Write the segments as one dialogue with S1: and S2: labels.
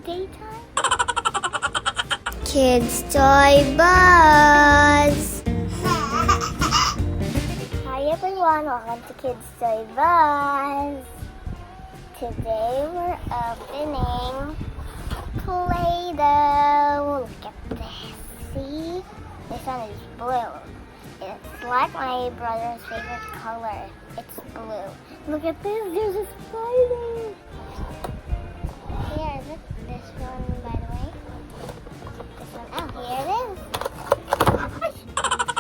S1: daytime? Kids Toy Buzz! Hi everyone, welcome to Kids Toy Buzz! Today we're opening Play-Doh. Look at this. See? This one is blue. It's like my brother's favorite color. It's blue. Look at this. There's a spider. Here, look. This one, by the way. This one. Oh, here it is.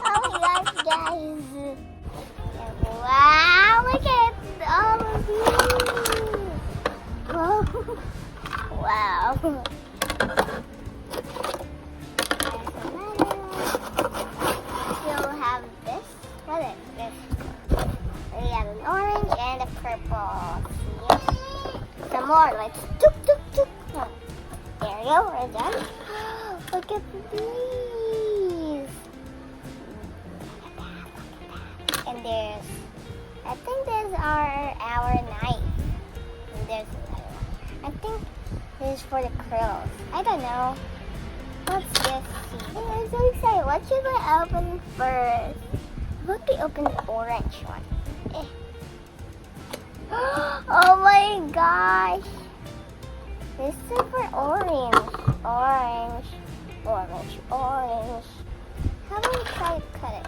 S1: Oh my gosh, guys. Wow, look at all of these. Whoa. Wow. You'll have this. What is this? We have an orange and a purple. See? Some more. Let's tuk tuk tuk. There we go. We're done. Look at these. Look at that. And there's, I think these are our knife. And there's another one. I think this is for the curls. I don't know. Let's just see. I'm so excited. What should I open first? What if we open the orange one? Oh my gosh! This is for orange. Orange. Orange. Orange. How about we try to cut it?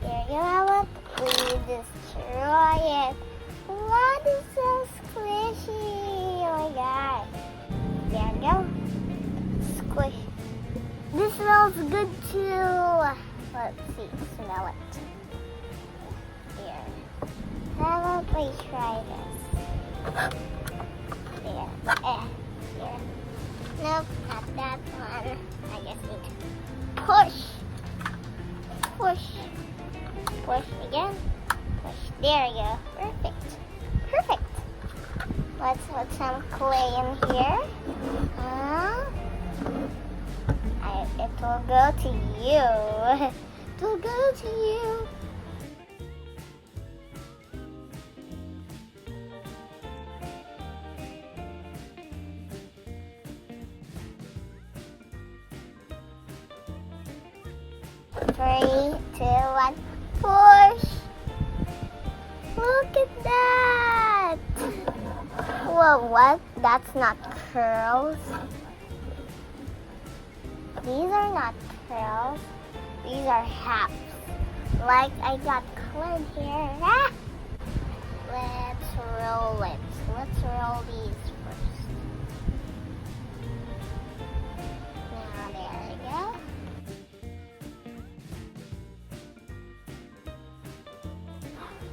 S1: There you have it. We destroy it. Wow, this is so squishy. Oh my god. There we go. Squish. This smells good too. Let's see. Smell it. Here. How about we try this? There. Here. Nope, not that one. I just need to push. Push. Push again. Push. There we go. Perfect. Perfect. Let's put some clay in here. It will go to you. It will go to you. Three, two, one, push. Look at that. Whoa, what? That's not curls. These are not curls. These are halves. Like I got color here. Ah! Let's roll it. Let's roll these first. Now there we go.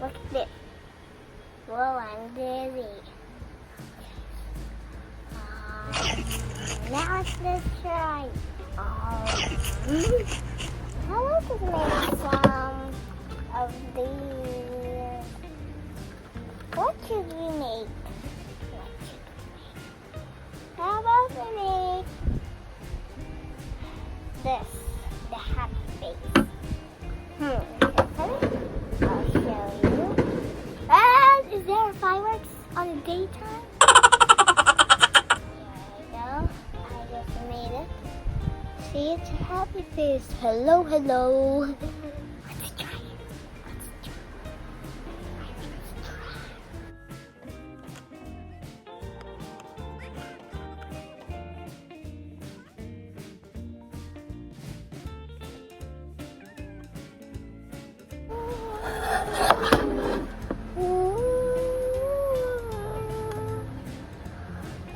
S1: Look at this. Whoa, I'm dizzy. Now let's try. How about we make some of these? What should we make? How about we make this? The happy face. I'll show you. Is there fireworks on the daytime? See, it's a happy face. Hello, hello. Let's try it.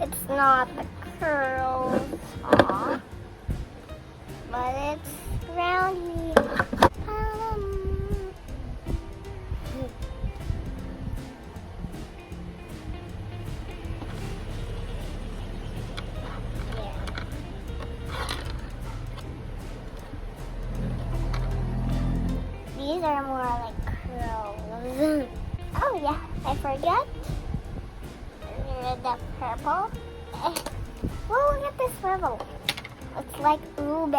S1: It's not the curls. Aww. But it's roundy. Yeah. These are more like curls. Oh yeah, I forgot. The purple. Whoa, look at this purple. It's like ube.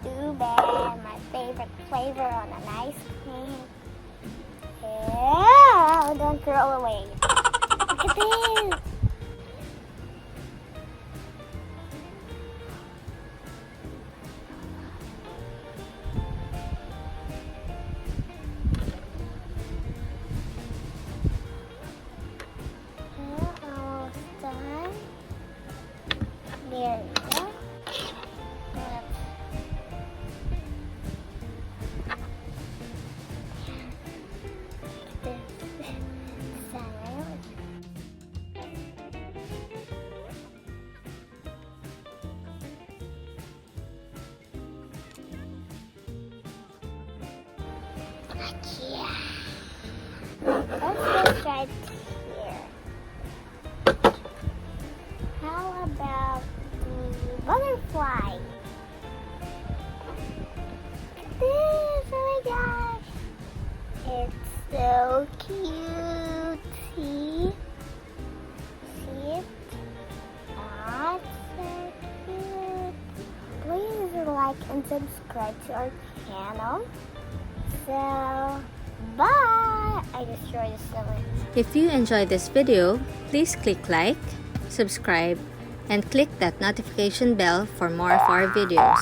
S1: Ube, my favorite flavor on an ice cream. Yeah, don't throw away. Look at this. Almost done. There we go. Yeah. Let's just right here. How about the butterfly? This, oh my gosh. It's so cute. See? See it? That's so cute. Please like and subscribe to our channel. So, bye! I destroyed the stomach.
S2: If you enjoyed this video, please click like, subscribe, and click that notification bell for more of our videos.